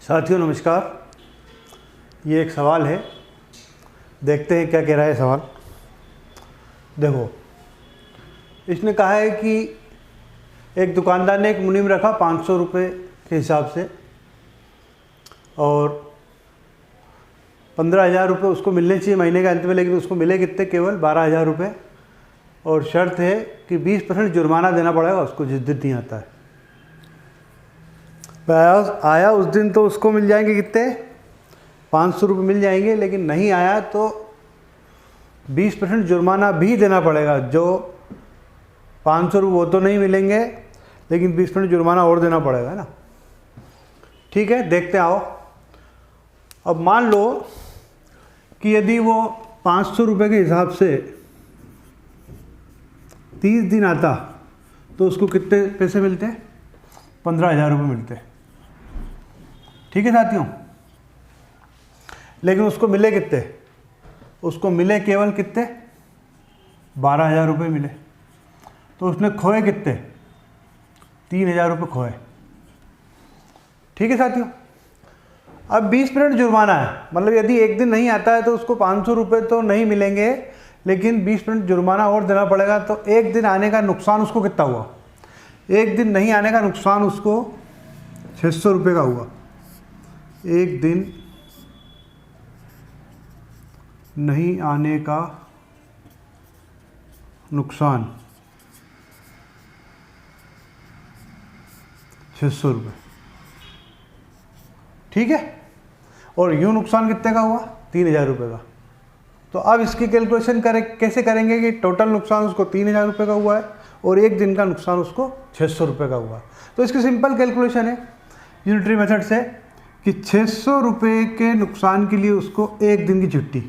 साथियों नमस्कार। ये एक सवाल है, देखते हैं क्या कह रहा है सवाल। देखो, इसने कहा है कि एक दुकानदार ने एक मुनीम रखा 500 रुपये के हिसाब से और 15,000 रुपये उसको मिलने चाहिए महीने के अंत में, लेकिन उसको मिले कितने? केवल 12,000 रुपये। और शर्त है कि 20% जुर्माना देना पड़ेगा उसको जिस दिन नहीं आता है। आया उस दिन तो उसको मिल जाएंगे कितने? 500 रुपये मिल जाएंगे, लेकिन नहीं आया तो 20% जुर्माना भी देना पड़ेगा। जो 500 रुपये वो तो नहीं मिलेंगे, लेकिन 20% जुर्माना और देना पड़ेगा ना। ठीक है, देखते आओ। अब मान लो कि यदि वो 500 रुपये के हिसाब से 30 दिन आता तो उसको कितने पैसे मिलते हैं? 15,000 रुपये मिलते हैं। ठीक है साथियों, लेकिन उसको मिले कितने? उसको मिले केवल कितने? 12,000 रुपये मिले। तो उसने खोए कितने? 3,000 रुपये खोए। ठीक है साथियों, अब 20% जुर्माना है, मतलब यदि एक दिन नहीं आता है तो उसको 500 रुपये तो नहीं मिलेंगे, लेकिन 20% जुर्माना और देना पड़ेगा। तो एक दिन आने का नुकसान उसको कितना हुआ? एक दिन नहीं आने का नुकसान उसको 600 रुपये का हुआ। एक दिन नहीं आने का नुकसान 600 रुपये। ठीक है, और यूँ नुकसान कितने का हुआ? 3,000 रुपये का। तो अब इसकी कैलकुलेशन कैसे करेंगे कि टोटल नुकसान उसको 3,000 रुपये का हुआ है और एक दिन का नुकसान उसको 600 रुपये का हुआ। तो इसकी सिंपल कैलकुलेशन है यूनिटरी मेथड से कि 600 रुपये के नुकसान के लिए उसको एक दिन की छुट्टी,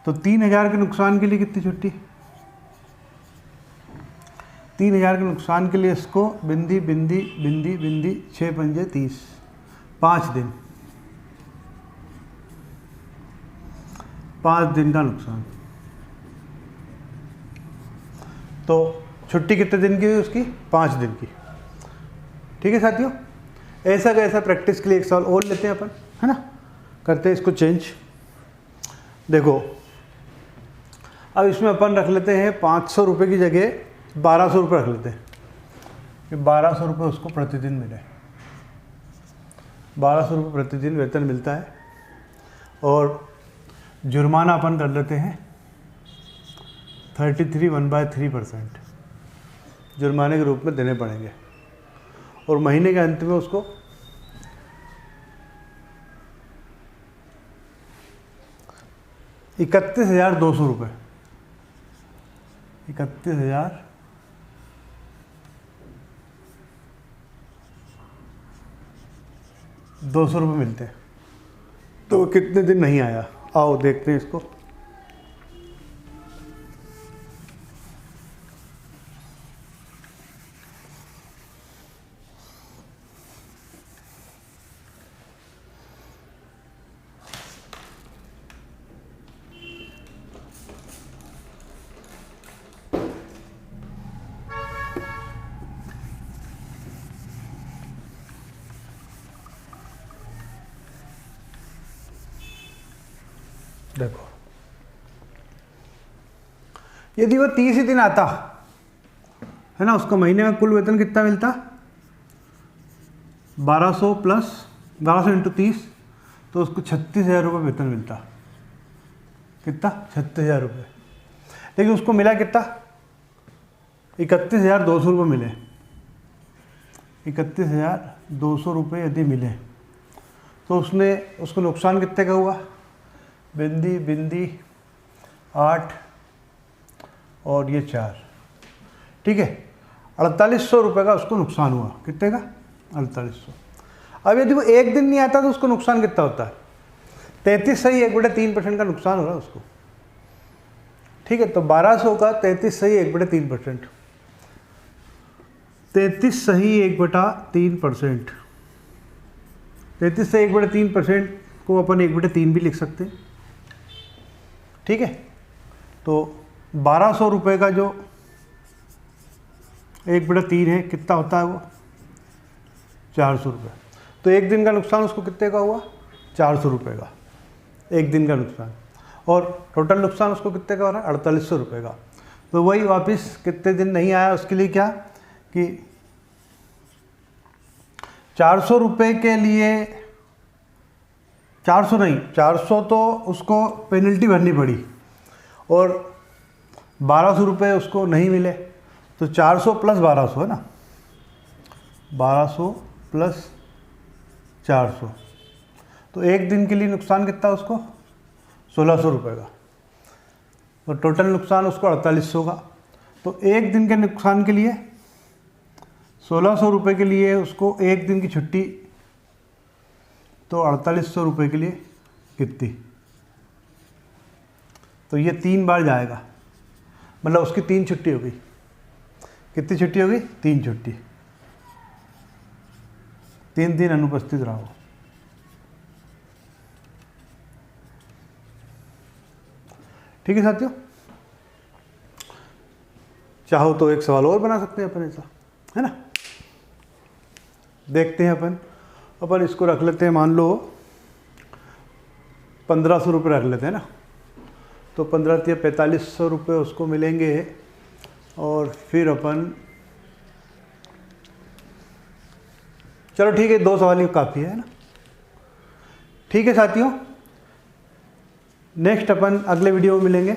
तो 3,000 के नुकसान के लिए कितनी छुट्टी? 3,000 के नुकसान के लिए इसको बिंदी बिंदी बिंदी बिंदी 6 पंजे 30, 5 दिन, 5 दिन का नुकसान। तो छुट्टी कितने दिन की हुई उसकी? 5 दिन की। ठीक है साथियों, ऐसा का ऐसा प्रैक्टिस के लिए एक सवाल और लेते हैं अपन, है ना। करते हैं इसको चेंज। देखो, अब इसमें अपन रख लेते हैं 500 रुपये की जगह 1,200 रुपये रख लेते हैं कि 1,200 रुपये उसको प्रतिदिन मिले। 1,200 रुपये प्रतिदिन वेतन मिलता है और जुर्माना अपन कर लेते हैं 33 1/3% जुर्माने के रूप में देने पड़ेंगे। और महीने के अंत में उसको 31,200 रुपये, 31,200 रुपये मिलते हैं। तो कितने दिन नहीं आया? आओ देखते हैं इसको। देखो, यदि वो 30 ही दिन आता है ना, उसको महीने में कुल वेतन कितना मिलता? 1,200 प्लस 1,200 इंटू 30, तो उसको 36,000 रुपये वेतन मिलता। कितना? 36,000 रुपये। लेकिन उसको मिला कितना? 31,200 रुपये मिले। 31,200 रुपये यदि मिले तो उसको नुकसान कितने का हुआ? बिंदी बिंदी 8 और ये 4। ठीक है, 4,800 रुपये का उसको नुकसान हुआ। कितने का? 4,800। अब यदि वो एक दिन नहीं आता तो उसको नुकसान कितना होता है? 33 सही 1/3% का नुकसान हो रहा है उसको। ठीक है, तो 1,200 का 33 सही 1/3%, 33 सही 1/3%, 33 से 1/3% को अपन 1/3 भी लिख सकते हैं। ठीक है, तो 1,200 रुपये का जो 1/3 है कितना होता है? वो 400 रुपये। तो एक दिन का नुकसान उसको कितने का हुआ? 400 रुपये का एक दिन का नुकसान, और टोटल नुकसान उसको कितने का हो रहा है? 4800 रुपये का। तो वही वापस कितने दिन नहीं आया उसके लिए क्या कि 400 रुपये के लिए 400 नहीं, 400 तो उसको पेनल्टी भरनी पड़ी और 1200 रुपये उसको नहीं मिले, तो 400 प्लस 1200 है ना, 1200 प्लस 400, तो एक दिन के लिए नुकसान कितना उसको? 1600 रुपये का, और टोटल नुकसान उसको 4800 का। तो एक दिन के नुकसान के लिए 1600 रुपये के लिए उसको एक दिन की छुट्टी, तो 4800 रुपये के लिए कितनी? तो ये 3 बार जाएगा, मतलब उसकी 3 छुट्टी होगी। कितनी छुट्टी होगी? 3 छुट्टी, 3 दिन अनुपस्थित रहा हो। ठीक है साथियों, चाहो तो एक सवाल और बना सकते हैं अपन ऐसा, है ना। देखते हैं अपन इसको रख लेते हैं, मान लो 1500 रुपये रख लेते हैं ना, तो 15 या 4500 रुपये उसको मिलेंगे, और फिर अपन, चलो ठीक है 2 सवाल ही काफ़ी है ना। ठीक है साथियों, नेक्स्ट अपन अगले वीडियो में मिलेंगे।